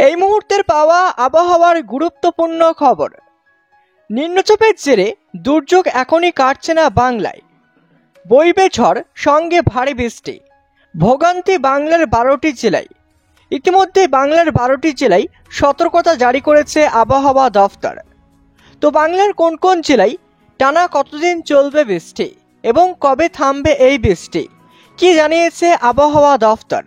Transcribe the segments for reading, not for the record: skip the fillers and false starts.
এই মুহূর্তের পাওয়া আবহাওয়ার গুরুত্বপূর্ণ খবর। নিম্নচাপের জেরে দুর্যোগ এখনই কাটছে না বাংলায়। বইবে ঝড়, সঙ্গে ভারী বৃষ্টি। ভোগান্তি বাংলার 12টি জেলায়। ইতিমধ্যে বাংলার 12টি জেলায় সতর্কতা জারি করেছে আবহাওয়া দফতর। তো বাংলার কোন কোন জেলায় টানা কতদিন চলবে বৃষ্টি এবং কবে থামবে এই বৃষ্টি, কি জানিয়েছে আবহাওয়া দফতর,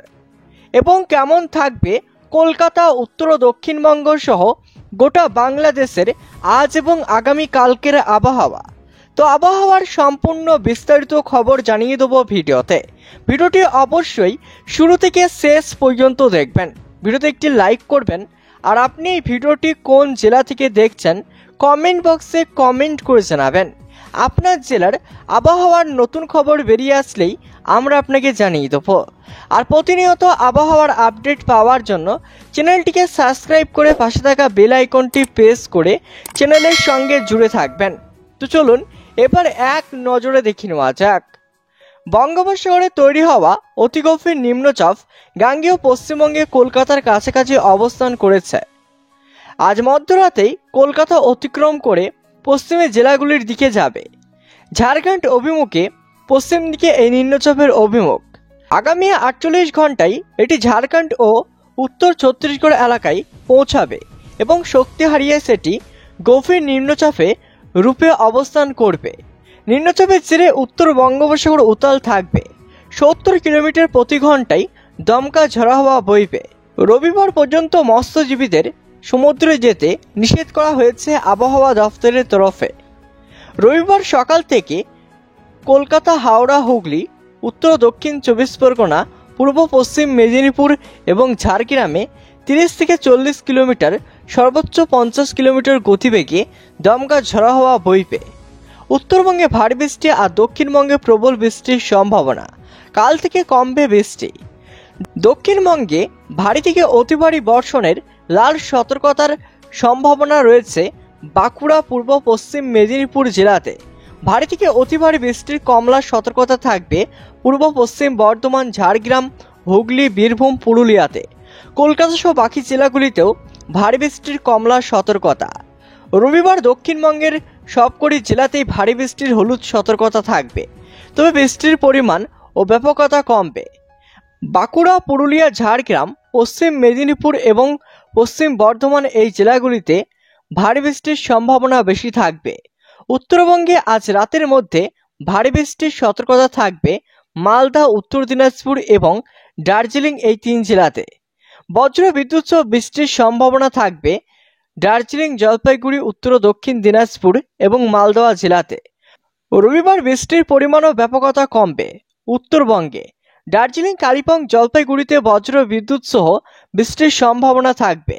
এবং কেমন থাকবে কলকাতা, উত্তর ও দক্ষিণবঙ্গ সহ গোটা বাংলাদেশের আজ এবং আগামী কালকের আবহাওয়া। তো আবহাওয়ার সম্পূর্ণ বিস্তারিত খবর জানিয়ে দেবো ভিডিওতে। ভিডিওটি অবশ্যই শুরু থেকে শেষ পর্যন্ত দেখবেন। ভিডিওতে একটি লাইক করবেন, আর আপনি এই ভিডিওটি কোন জেলা থেকে দেখছেন কমেন্ট বক্সে কমেন্ট করে জানাবেন। আপনার জেলার আবহাওয়ার নতুন খবর বেরিয়ে আসলেই আমরা আপনাকে জানিয়ে দেবো। আর প্রতিনিয়ত আবহাওয়ার আপডেট পাওয়ার জন্য চ্যানেলটিকে সাবস্ক্রাইব করে পাশে থাকা বেল আইকনটি প্রেস করে চ্যানেলের সঙ্গে জুড়ে থাকবেন। তো চলুন এবার এক নজরে দেখে নেওয়া যাক। বঙ্গোপসাগরে তৈরি হওয়া অতি গভীর নিম্নচাপ গাঙ্গেয় পশ্চিমবঙ্গে কলকাতার কাছাকাছি অবস্থান করেছে। আজ মধ্যরাতেই কলকাতা অতিক্রম করে পশ্চিমের জেলাগুলির দিকে যাবে। ঝাড়খণ্ড অভিমুখে পশ্চিম দিকে এই নিম্নচাপের অভিমুখ। আগামী 48 ঘন্টায় এটি ঝাড়খণ্ড ও উত্তর ছত্তিশগড় এলাকায় পৌঁছাবে এবং শক্তি হারিয়ে সেটি গভীর নিম্নচাপে রূপে অবস্থান করবে। নিম্নচাপের জেরে উত্তর বঙ্গোপসাগর উত্তাল থাকবে। 70 কিলোমিটার প্রতি ঘন্টায় দমকা ঝড়ো হাওয়া বইবে। রবিবার পর্যন্ত মৎস্যজীবীদের সমুদ্রে যেতে নিষেধ করা হয়েছে আবহাওয়া দফতরের তরফে। রবিবার সকাল থেকে কলকাতা, হাওড়া, হুগলি, উত্তর দক্ষিণ 24 পরগনা, পূর্ব পশ্চিম মেদিনীপুর এবং ঝাড়গ্রামে 30 থেকে 40 কিলোমিটার, সর্বোচ্চ 50 কিলোমিটার গতিবেগে দমকা ঝড়ো হাওয়া বইবে। উত্তরবঙ্গে ভারী বৃষ্টি আর দক্ষিণবঙ্গে প্রবল বৃষ্টির সম্ভাবনা। কাল থেকে কমবে বৃষ্টি। দক্ষিণবঙ্গে ভারী থেকে অতি ভারী বর্ষণের লাল সতর্কতার সম্ভাবনা রয়েছে বাঁকুড়া, পূর্ব পশ্চিম মেদিনীপুর জেলাতে। ভারী থেকে অতি ভারী বৃষ্টির কমলা সতর্কতা থাকবে পূর্ব পশ্চিম বর্ধমান, ঝাড়গ্রাম, হুগলি, বীরভূম, পুরুলিয়াতে। কলকাতা সহ বাকি জেলাগুলিতেও ভারী বৃষ্টির কমলা সতর্কতা। রবিবার দক্ষিণবঙ্গের সবকটি জেলাতেই ভারী বৃষ্টির হলুদ সতর্কতা থাকবে, তবে বৃষ্টির পরিমাণ ও ব্যাপকতা কমবে। বাঁকুড়া, পুরুলিয়া, ঝাড়গ্রাম, পশ্চিম মেদিনীপুর এবং পশ্চিম বর্ধমান এই জেলাগুলিতে ভারী বৃষ্টির সম্ভাবনা বেশি থাকবে। উত্তরবঙ্গে আজ রাতের মধ্যে ভারী বৃষ্টির সতর্কতা থাকবে মালদা, উত্তর দিনাজপুর এবং দার্জিলিং এই 3 জেলাতে। বজ্র বিদ্যুৎ সহ বৃষ্টির সম্ভাবনা থাকবে দার্জিলিং, জলপাইগুড়ি, উত্তর ও দক্ষিণ দিনাজপুর এবং মালদহ জেলাতে। রবিবার বৃষ্টির পরিমাণ ও ব্যাপকতা কমবে। উত্তরবঙ্গে দার্জিলিং, কালিম্পং, জলপাইগুড়িতে বজ্র বিদ্যুৎ সহ বৃষ্টির সম্ভাবনা থাকবে।